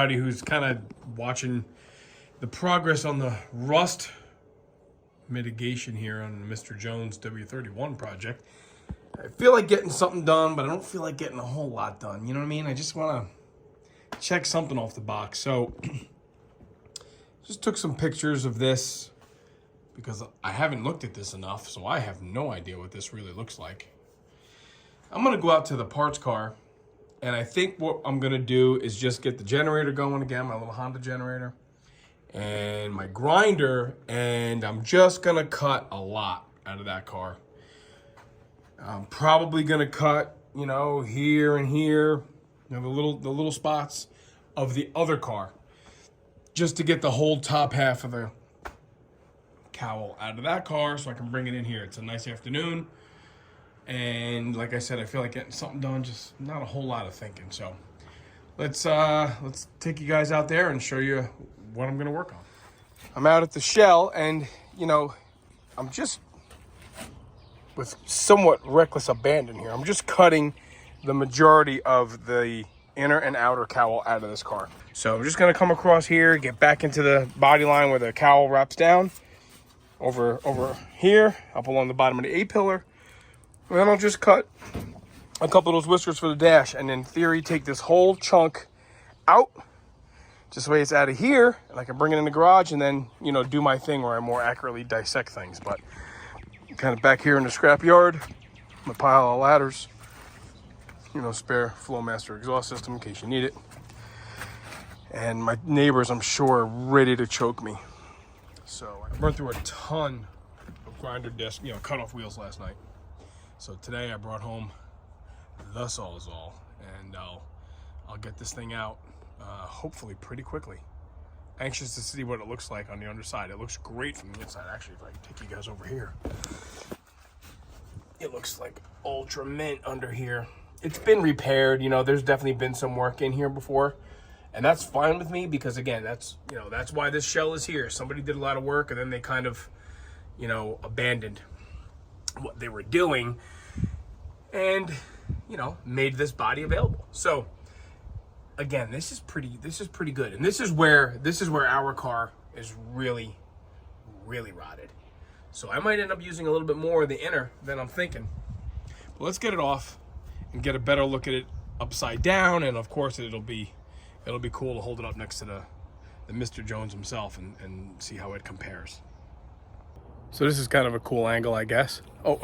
everybody who's kind of watching the progress on the rust mitigation here on Mr. Jones W-31 project. I feel like getting something done, but I don't feel like getting a whole lot done. You know what I mean? I just want to check something off the box. So just took some pictures of this because I haven't looked at this enough, so I have no idea what this really looks like. I'm going to go out to the parts car, and I think what I'm going to do is just get the generator going again, my little Honda generator, and my grinder, and I'm just going to cut a lot out of that car. I'm probably going to cut, you know, here and here, you know, the little spots of the other car, just to get the whole top half of the cowl out of that car so I can bring it in here. It's a nice afternoon. And like I said, I feel like getting something done, just not a whole lot of thinking. So let's take you guys out there and show you what I'm gonna work on. I'm out at the shell, and you know, I'm just with somewhat reckless abandon here. I'm just cutting the majority of the inner and outer cowl out of this car. So I'm just gonna come across here, get back into the body line where the cowl wraps down, over here, up along the bottom of the A-pillar. And then I'll just cut a couple of those whiskers for the dash, and in theory take this whole chunk out, just the way it's out of here, and I can bring it in the garage and then, you know, do my thing where I more accurately dissect things. But kind of back here in the scrap yard, my pile of ladders, you know, spare Flowmaster exhaust system in case you need it. And my neighbors, I'm sure, are ready to choke me. So I burned through a ton of grinder disc, you know, cut off wheels last night. So today I brought home the Sawzall, and I'll get this thing out hopefully pretty quickly. Anxious to see what it looks like on the underside. It looks great from the inside. Actually, if I can take you guys over here, it looks like ultra mint under here. It's been repaired, you know, there's definitely been some work in here before, and that's fine with me because, again, that's, you know, that's why this shell is here. Somebody did a lot of work and then they kind of, you know, abandoned what they were doing and, you know, made this body available. So again, this is pretty good. And this is where our car is really rotted. So I might end up using a little bit more of the inner than I'm thinking. But let's get it off and get a better look at it upside down, and of course it'll be cool to hold it up next to the Mr. Jones himself and see how it compares. So this is kind of a cool angle, I guess. Oh,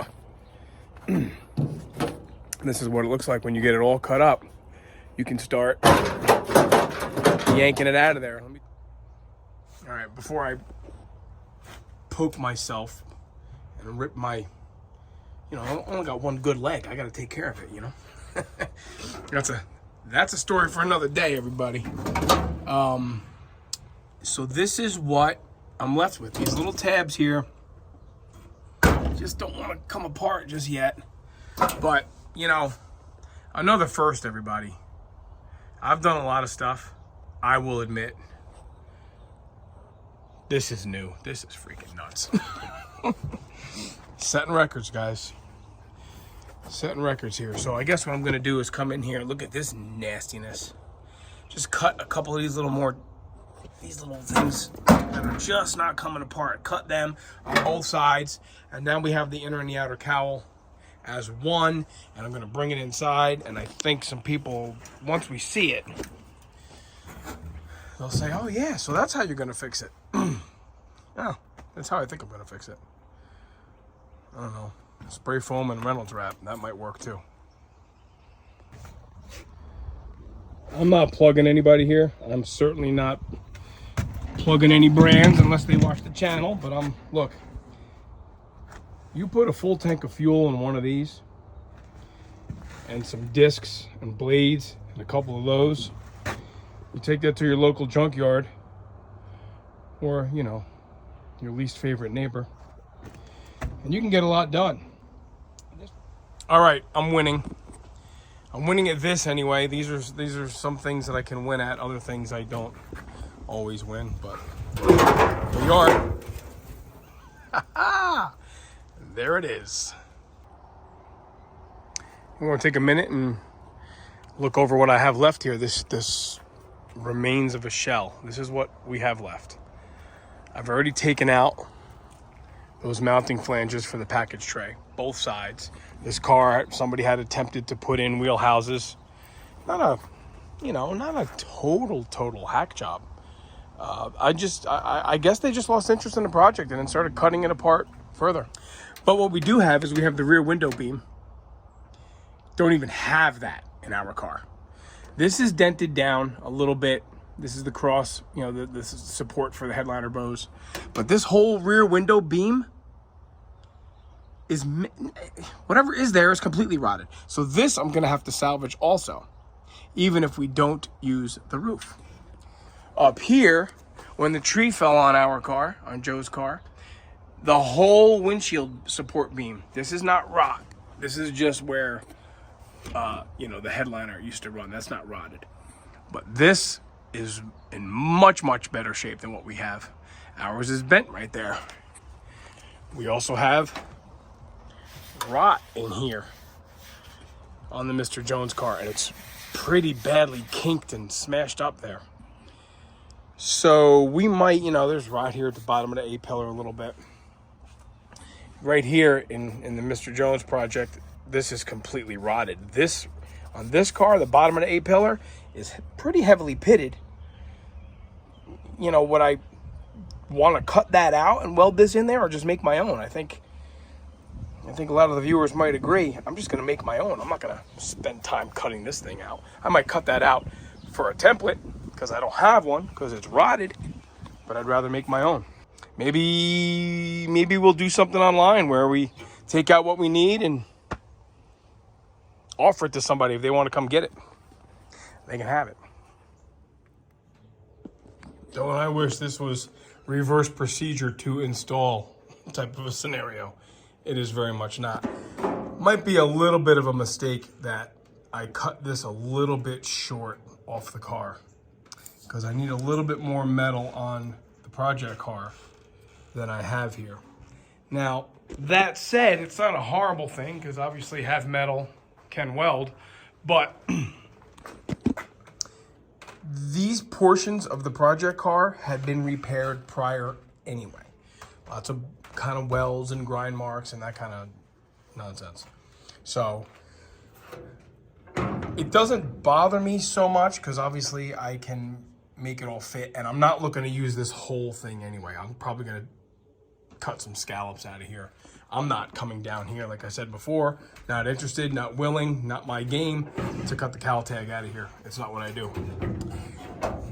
this is what it looks like when you get it all cut up. You can start yanking it out of there. All right, before I poke myself and rip my, you know, I only got one good leg. I got to take care of it, you know. That's a story for another day, everybody. So this is what I'm left with. These little tabs here just don't want to come apart just yet. But, you know, another first, everybody. I've done a lot of stuff. I will admit, this is new. This is freaking nuts. Setting records, guys. Setting records here. So I guess what I'm going to do is come in here and look at this nastiness. Just cut a couple of these little things that are just not coming apart. Cut them on both sides. And now we have the inner and the outer cowl as one. And I'm going to bring it inside. And I think some people, once we see it, they'll say, oh yeah, so that's how you're going to fix it. Yeah, that's how I think I'm going to fix it. I don't know. Spray foam and Reynolds wrap, that might work too. I'm not plugging anybody here. I'm certainly not plugging any brands unless they watch the channel, but look, you put a full tank of fuel in one of these and some discs and blades and a couple of those, you take that to your local junkyard or, you know, your least favorite neighbor, and you can get a lot done. All right, I'm winning. I'm winning at this anyway. These are some things that I can win at. Other things I don't always win, but here we are. There it is. I'm going to take a minute and look over what I have left here. This remains of a shell. This is what we have left. I've already taken out those mounting flanges for the package tray, both sides. This car, somebody had attempted to put in wheel houses. Not a total hack job. I guess they just lost interest in the project and then started cutting it apart further. But what we do have is we have the rear window beam. Don't even have that in our car. This is dented down a little bit. This is the cross, this is support for the headliner bows. But this whole rear window beam is, whatever is there is completely rotted. So this I'm gonna have to salvage also, even if we don't use the roof. Up here, when the tree fell on our car, on Joe's car, the whole windshield support beam, this is not rot. This is just where, the headliner used to run. That's not rotted. But this is in much, much better shape than what we have. Ours is bent right there. We also have rot in here on the Mr. Jones car, and it's pretty badly kinked and smashed up there. So we might, there's rot here at the bottom of the A-pillar a little bit. Right here in the Mr. Jones project, this is completely rotted. On this car, the bottom of the A-pillar is pretty heavily pitted. Would I want to cut that out and weld this in there, or just make my own? I think a lot of the viewers might agree. I'm just going to make my own. I'm not going to spend time cutting this thing out. I might cut that out for a template because I don't have one because it's rotted, but I'd rather make my own. Maybe we'll do something online where we take out what we need and offer it to somebody. If they want to come get it, they can have it. Don't I wish this was reverse procedure to install type of a scenario. It is very much not. Might be a little bit of a mistake that I cut this a little bit short off the car, because I need a little bit more metal on the project car than I have here. Now, that said, it's not a horrible thing, because obviously half metal can weld, but these portions of the project car had been repaired prior anyway. Lots of kind of welds and grind marks and that kind of nonsense. So it doesn't bother me so much because obviously I can make it all fit, and I'm not looking to use this whole thing anyway. I'm probably going to cut some scallops out of here. I'm not coming down here, like I said before, not interested, not willing, not my game to cut the cowl tag out of here. It's not what I do.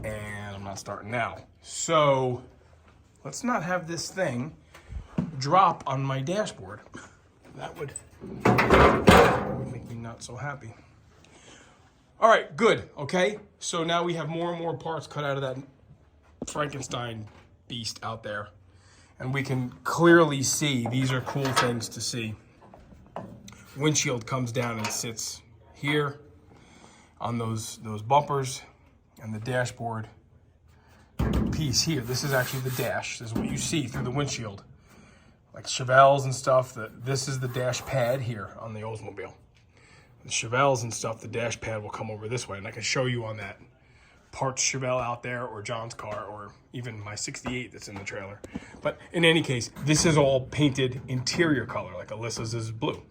And I'm not starting now. So let's not have this thing drop on my dashboard. That would make me not so happy. All right, good, okay? So now we have more and more parts cut out of that Frankenstein beast out there. And we can clearly see, these are cool things to see. Windshield comes down and sits here on those bumpers, and the dashboard piece here. This is actually the dash. This is what you see through the windshield. Like Chevelles and stuff, this is the dash pad here on the Oldsmobile. The Chevelles and stuff, the dash pad will come over this way, and I can show you on that parts Chevelle out there, or John's car, or even my 68 that's in the trailer. But in any case, this is all painted interior color, like Alyssa's is blue.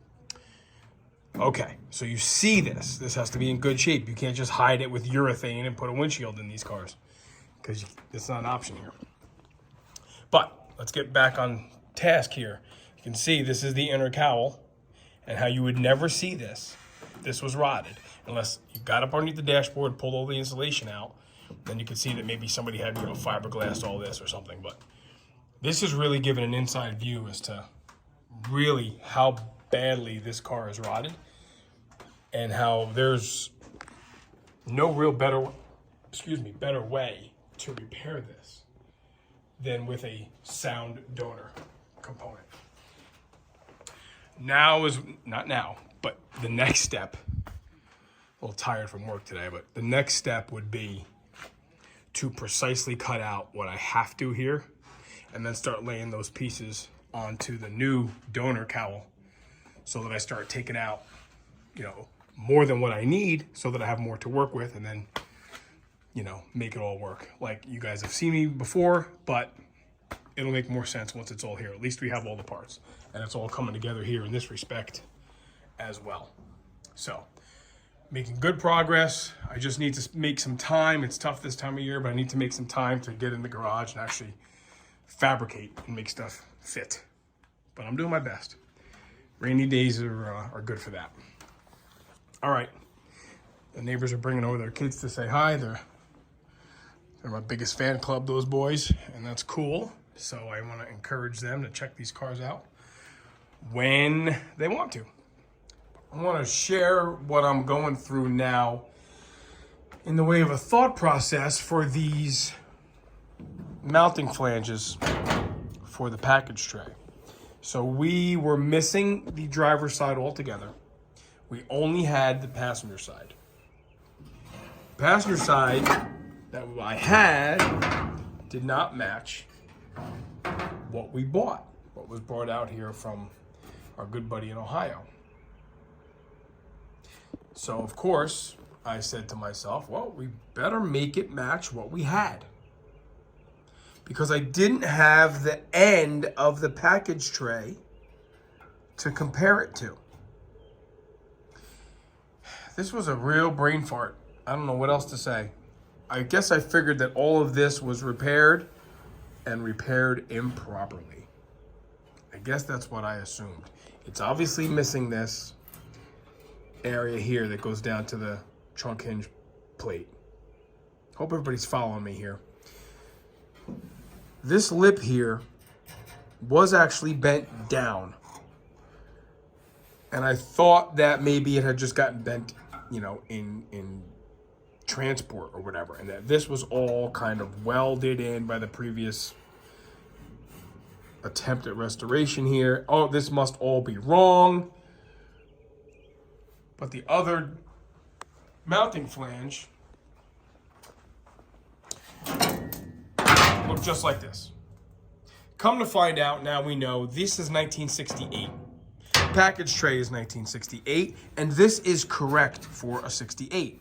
Okay, so you see this. This has to be in good shape. You can't just hide it with urethane and put a windshield in these cars, because it's not an option here. But let's get back on task here. You can see this is the inner cowl, and how you would never see this. This was rotted. Unless you got up underneath the dashboard, pulled all the insulation out, then you could see that maybe somebody had, fiberglassed all this or something. But this is really giving an inside view as to really how badly this car is rotted, and how there's no real better way to repair this than with a sound donor component. Not now, but the next step, a little tired from work today, but the next step would be to precisely cut out what I have to here, and then start laying those pieces onto the new donor cowl, so that I start taking out, more than what I need, so that I have more to work with, and then make it all work. Like you guys have seen me before, but it'll make more sense once it's all here. At least we have all the parts, and it's all coming together here in this respect as well. So, making good progress. I just need to make some time. It's tough this time of year, but I need to make some time to get in the garage and actually fabricate and make stuff fit. But I'm doing my best. Rainy days are good for that. All right. The neighbors are bringing over their kids to say hi. They're my biggest fan club, those boys, and that's cool. So I want to encourage them to check these cars out when they want to. I want to share what I'm going through now in the way of a thought process for these mounting flanges for the package tray. So we were missing the driver's side altogether. We only had the passenger side. Passenger side that I had did not match what we bought, what was brought out here from our good buddy in Ohio. So of course, I said to myself, well, we better make it match what we had. Because I didn't have the end of the package tray to compare it to. This was a real brain fart. I don't know what else to say. I guess I figured that all of this was repaired and repaired improperly. I guess that's what I assumed. It's obviously missing this area here that goes down to the trunk hinge plate. Hope everybody's following me here. This lip here was actually bent down. And I thought that maybe it had just gotten bent, in transport or whatever. And that this was all kind of welded in by the previous attempt at restoration here. Oh, this must all be wrong. But the other mounting flange looked just like this. Come to find out, now we know this is 1968. Package tray is 1968, and this is correct for a 68.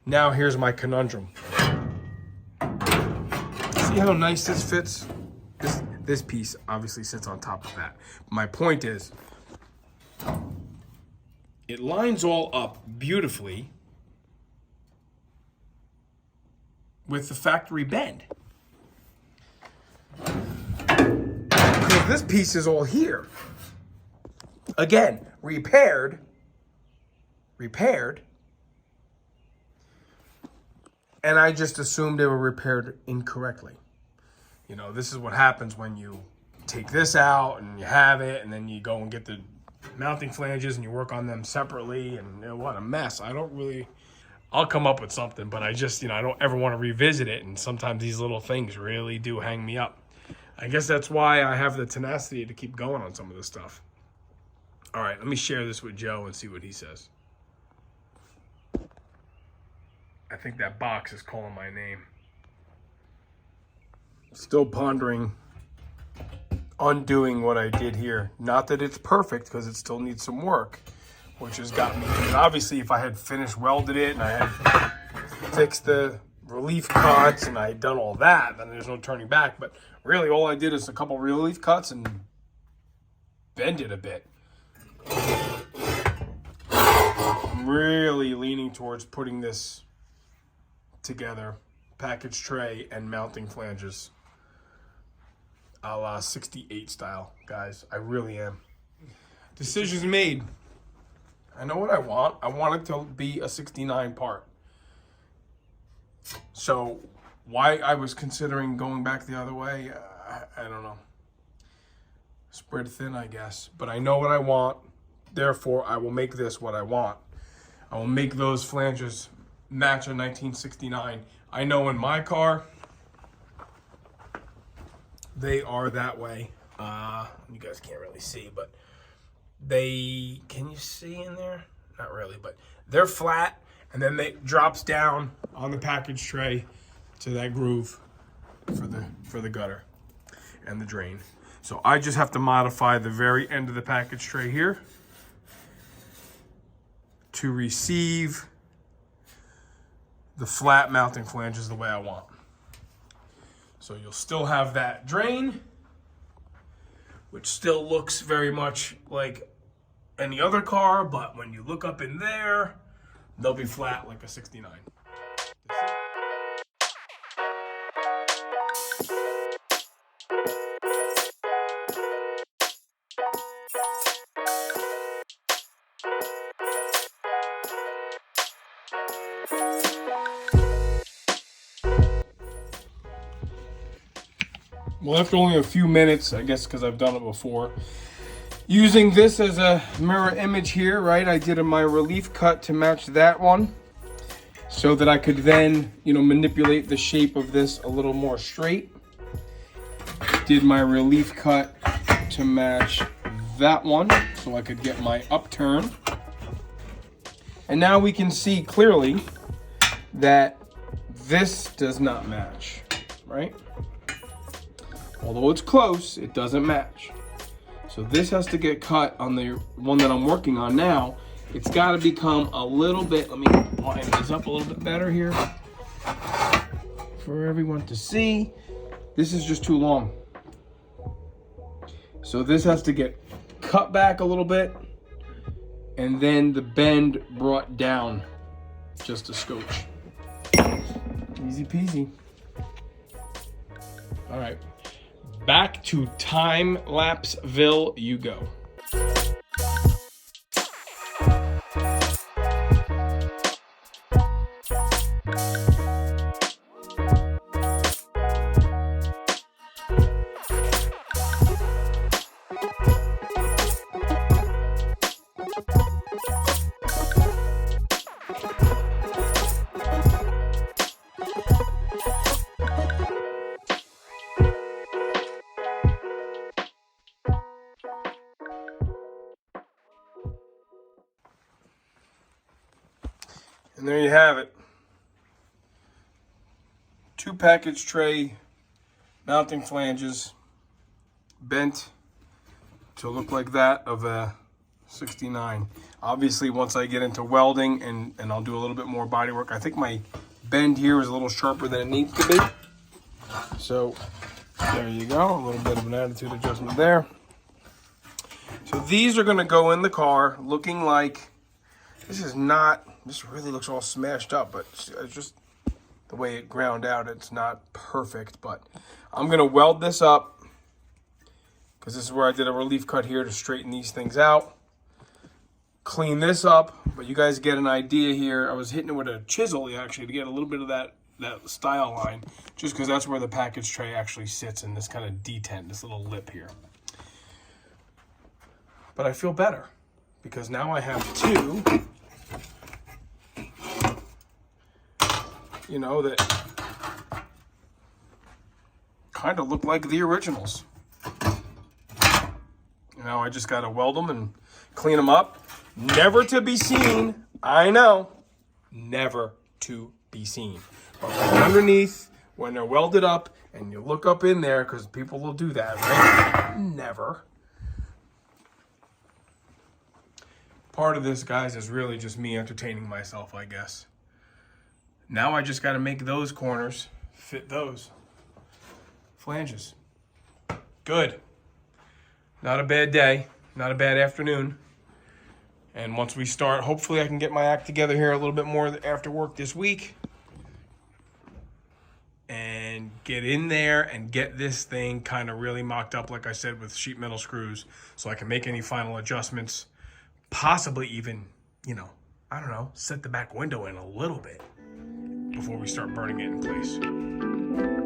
Now here's my conundrum. See how nice this fits? This piece obviously sits on top of that. My point is, it lines all up beautifully with the factory bend. Because this piece is all here. Again, repaired, and I just assumed they were repaired incorrectly. This is what happens when you take this out and you have it, and then you go and get the mounting flanges and you work on them separately, and what a mess. I'll come up with something, but I just, I don't ever want to revisit it, and sometimes these little things really do hang me up. I guess that's why I have the tenacity to keep going on some of this stuff. All right, let me share this with Joe and see what he says. I think that box is calling my name. Still pondering undoing what I did here. Not that it's perfect, because it still needs some work, which has got me. And obviously, if I had finished welded it and I had fixed the relief cuts and I had done all that, then there's no turning back. But really, all I did is a couple relief cuts and bend it a bit. I'm really leaning towards putting this together, package tray and mounting flanges, a la 68 style, guys. I really am. Decisions made. I know what I want. I want it to be a 69 part. So why I was considering going back the other way, I don't know. Spread thin, I guess. But I know what I want. Therefore, I will make this what I want. I will make those flanges match a 1969. I know in my car, they are that way. You guys can't really see, but can you see in there? Not really, but they're flat, and then it drops down on the package tray to that groove for the gutter and the drain. So I just have to modify the very end of the package tray here to receive the flat mounting flanges the way I want. So you'll still have that drain, which still looks very much like any other car, but when you look up in there, they'll be flat like a 69. Well, after only a few minutes, I guess because I've done it before, using this as a mirror image here, right? I did my relief cut to match that one so that I could then, manipulate the shape of this a little more straight. Did my relief cut to match that one so I could get my upturn. And now we can see clearly that this does not match, right? Although it's close, it doesn't match. So this has to get cut on the one that I'm working on now. It's got to become a little bit, let me line this up a little bit better here for everyone to see. This is just too long. So this has to get cut back a little bit and then the bend brought down just a scotch. Easy peasy. All right. Back to time-lapseville you go. And there you have it. 2 package tray mounting flanges bent to look like that of a 69. Obviously, once I get into welding and I'll do a little bit more body work, I think my bend here is a little sharper than it needs to be. So there you go, a little bit of an attitude adjustment there. So these are gonna go in the car looking like, this really looks all smashed up, but it's just the way it ground out. It's not perfect, but I'm gonna weld this up because this is where I did a relief cut here to straighten these things out. Clean this up, but you guys get an idea here. I was hitting it with a chisel actually to get a little bit of that style line, just because that's where the package tray actually sits in this kind of detent, this little lip here. But I feel better because now I have 2 that kind of look like the originals. Now I just got to weld them and clean them up. Never to be seen. I know. Never to be seen. But underneath, when they're welded up and you look up in there, because people will do that, right? Never. Part of this, guys, is really just me entertaining myself, I guess. Now I just got to make those corners fit those flanges. Good. Not a bad day. Not a bad afternoon. And once we start, hopefully I can get my act together here a little bit more after work this week. And get in there and get this thing kind of really mocked up, like I said, with sheet metal screws. So I can make any final adjustments. Possibly even, I don't know, set the back window in a little bit before we start burning it in place.